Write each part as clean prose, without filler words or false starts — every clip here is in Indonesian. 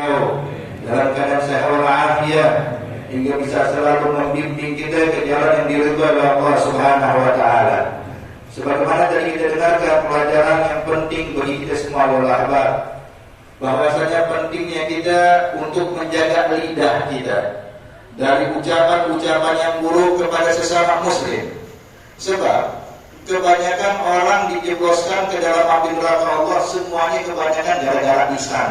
dalam keadaan sehat walafiat hingga bisa selalu membimbing kita ke jalan yang diridhoi oleh Allah Subhanahu wa taala. Sebagaimana tadi kita dengarkan pelajaran yang penting bagi kita semua walahabat, bahwasanya pentingnya kita untuk menjaga lidah kita dari ucapan-ucapan yang buruk kepada sesama muslim. Sebab kebanyakan orang dijebloskan ke dalam api neraka Allah, semuanya kebanyakan gara-gara lisan.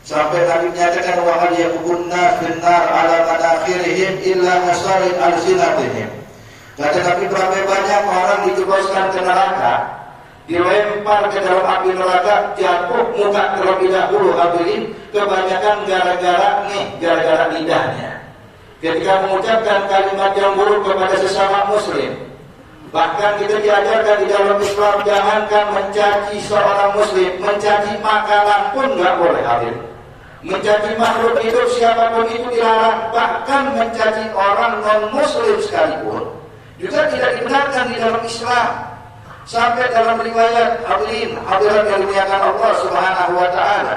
Sampai Nabi menyatakan wa hal yakubun nas binnar ala manakhirihim illa hasarid al-sinatihim. Kata Nabi, berapa banyak orang dijebloskan ke neraka, dilempar ke dalam api neraka, jatuh muka terlebih dahulu. Hadirin, kebanyakan gara-gara lidahnya. Ketika mengucapkan kalimat yang buruk kepada sesama muslim. Bahkan kita diajarkan di dalam Islam, jangankan mencaci seorang muslim, mencaci makanan pun nggak boleh. Hadirin, mencaci makhluk hidup siapapun itu dilarang. Bahkan mencaci orang non muslim sekalipun juga tidak dibenarkan di dalam Islam. Sampai dalam riwayat hadirat yang dimuliakan Allah Subhanahu wa taala,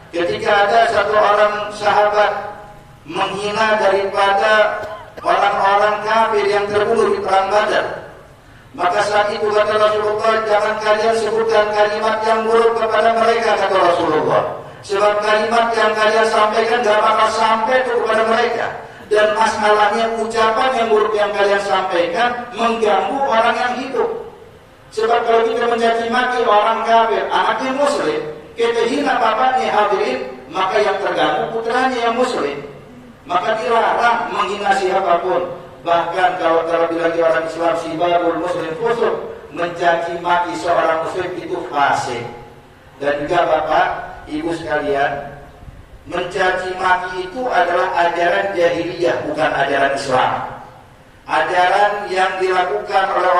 ketika ada satu orang sahabat menghina daripada orang-orang kafir yang terbunuh di perang Badar, maka saat itu kata Rasulullah, jangan kalian sebutkan kalimat yang buruk kepada mereka, kata Rasulullah, sebab kalimat yang kalian sampaikan gak bakal sampai itu kepada mereka. Dan masalahnya ucapan yang buruk yang kalian sampaikan mengganggu orang yang hidup. Sebab kalau kita mencaci maki orang kafir, anaknya muslim, kita hina bapaknya, hadirin, maka yang terganggu putranya yang muslim. Maka dilarang menghina siapapun. Bahkan kalau terlebih lagi orang Islam, sibabul muslim fusuk, mencaci maki seorang muslim itu fasik. Dan juga bapak, ibu sekalian, mencaci maki itu adalah ajaran jahiliyah, bukan ajaran Islam. Ajaran yang dilakukan oleh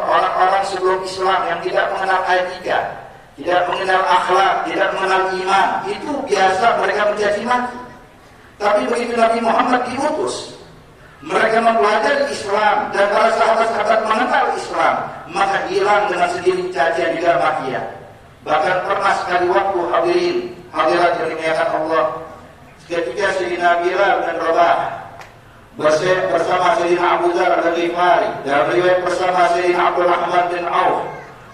orang-orang sebelum Islam yang tidak mengenal etika, tidak mengenal akhlak, tidak mengenal iman, itu biasa mereka mencaci maki. Tapi begitu Nabi Muhammad diutus, mereka mempelajari Islam dan para sahabat-sahabat mengenal Islam, maka hilang dengan sendiri cacian juga makian. Bahkan pernah sekali waktu hadirat yang dimuliakan Allah, ketika Sayyidina Bilal bin Rabah bersama Sayyidina Abu Dzar al-Ghifari, dalam riwayat bersama Sayyidina Abdurrahman bin Auf,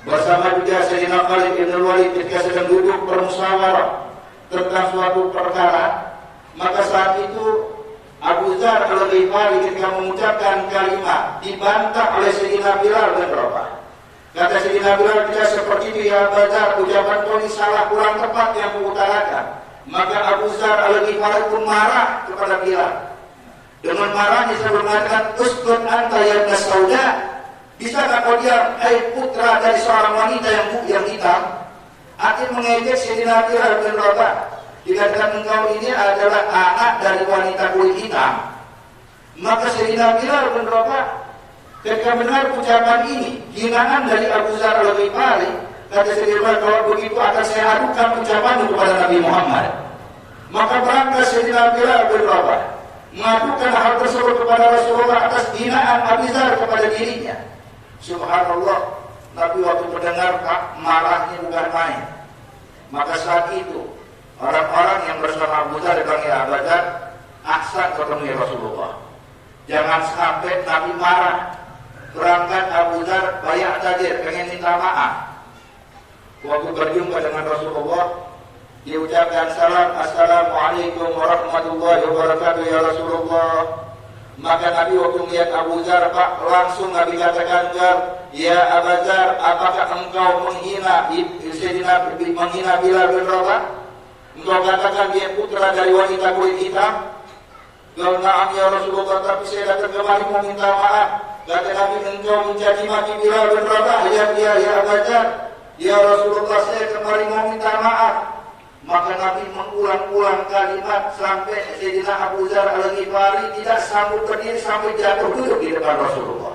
bersama juga Sayyidina Khalid bin Walid ketika sedang duduk bermusyawarah tentang suatu perkara, maka saat itu Abu Dzar al-Ghifari ketika mengucapkan kalimat dibantah oleh Sayyidina Bilal bin Rabah. Kata Sayyidina Bilal, tidak seperti itu ya Abu Dzar, ucapan kau ini salah, kurang tepat yang mengutarakan. Maka Abu Dzar al-Ghifari pun marah kepada Bilal. Dengan marahnya saya mengatakan, uskun anta ya ibn Sauda, bisakah kau diam, hai putra dari seorang wanita yang hitam? Akhir mengejek Sayyidina Bilal bin Rabah, dikatakan engkau ini adalah anak dari wanita kulit hitam. Maka Sayyidina Bilal bin Rabah ketika mendengar ucapan ini, hinaan dari Abu Dzar al-Ghifari, kata Sayyidina, kalau begitu akan saya adukan ucapanmu kepada Nabi Muhammad. Maka berangkat Sayyidina Bilal bin Rabah mengadukan hal tersebut kepada Rasulullah atas hinaan Abu Dzar kepada dirinya. Subhanallah, Nabi waktu mendengar marahnya bukan main. Maka saat itu orang-orang yang bersama Abu Dzar bilang, ya Abu Dzar, ahsan ketemu Rasulullah. Jangan sampai Nabi marah. Berangkat Abu Dzar banyak tajir, pengen minta maaf. Waktu berjumpa dengan Rasulullah, dia ucapkan salam, assalamualaikum warahmatullahi wabarakatuh ya Rasulullah. Maka Nabi waktu melihat Abu Dzar, Pak, langsung Nabi katakan, ya Abu Dzar, apakah engkau menghina Bilal bin Rabah? Engkau katakan dia putra dari wanita kulit hitam? Kalau na'am ya Rasulullah, tapi saya datang kemari mau minta maaf. Kata Nabi, engkau mencaci maki Bilal bin Rabah? Ya Abu Dzar, ya Rasulullah, saya kemari mau minta maaf. Maka Nabi mengulang-ulang kalimat sampai Sayyidina Abu Dzar al-Ghifari tidak sanggup berdiri sampai jatuh duduk di depan Rasulullah,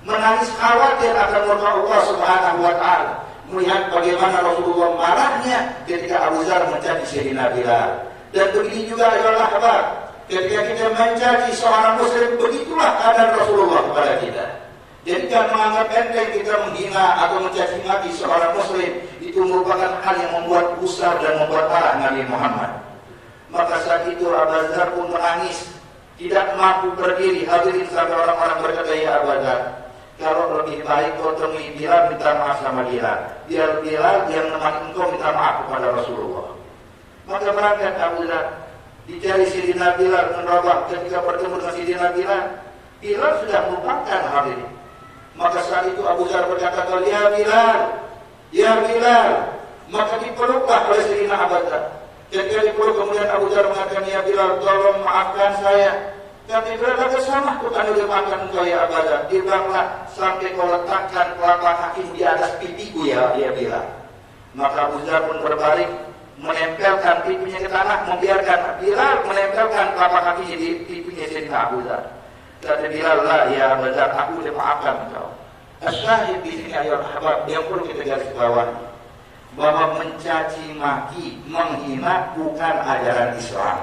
menangis khawatir akan murka Allah Subhanahu wa taala, melihat bagaimana Rasulullah marahnya ketika Abu Dzar mencaci Sayyidina Bilal. Dan begini juga adalah kabar ketika kita mencaci seorang muslim, begitulah keadaan Rasulullah kepada kita. Jadi jangan menganggap enteng kita menghina atau mencaci maki seorang muslim, itu merupakan hal yang membuat gusar dan membuat marah Nabi Muhammad. Maka saat itu Abu Dzar pun menangis, tidak mampu berdiri. Hadirin sampai orang-orang berkata, ya Abu Dzar, kalau lebih baik kau temui Bilal, minta maaf sama dia. Biar Bilal yang menemani engkau minta maaf kepada Rasulullah. Maka berangkat Abu Dzar, dicari Sidina Bilal menerobah. Ketika bertemu dengan Sidina Bilal, Bilal sudah melupakan hadirin. Maka saat itu Abu Dzar berkata, ya Bilal, ya Bilal. Maka dipeluklah oleh Sidina Abu Dzar. Ketika dipeluk kemudian Abu Dzar mengatakan, ya Bilal, tolong maafkan saya. Kata Bilal, kata sama aku kan udah maafkan engkau ya Abu Dzar. Dibilanglah sampai kau letakkan telapak kaki di atas pipiku ya Bilal. Maka Abu Dzar pun berbalik, menempelkan pipinya ke tanah, membiarkan Bilal menempelkan telapak kakinya di pipinya Sidina Abu Dzar. Kata Bilal, lah ya Abu Dzar, aku udah maafkan engkau. Asyahid di sini ayat ahbab yang perlu kita garis bawahi, bahwa mencaci maki, menghina bukan ajaran Islam.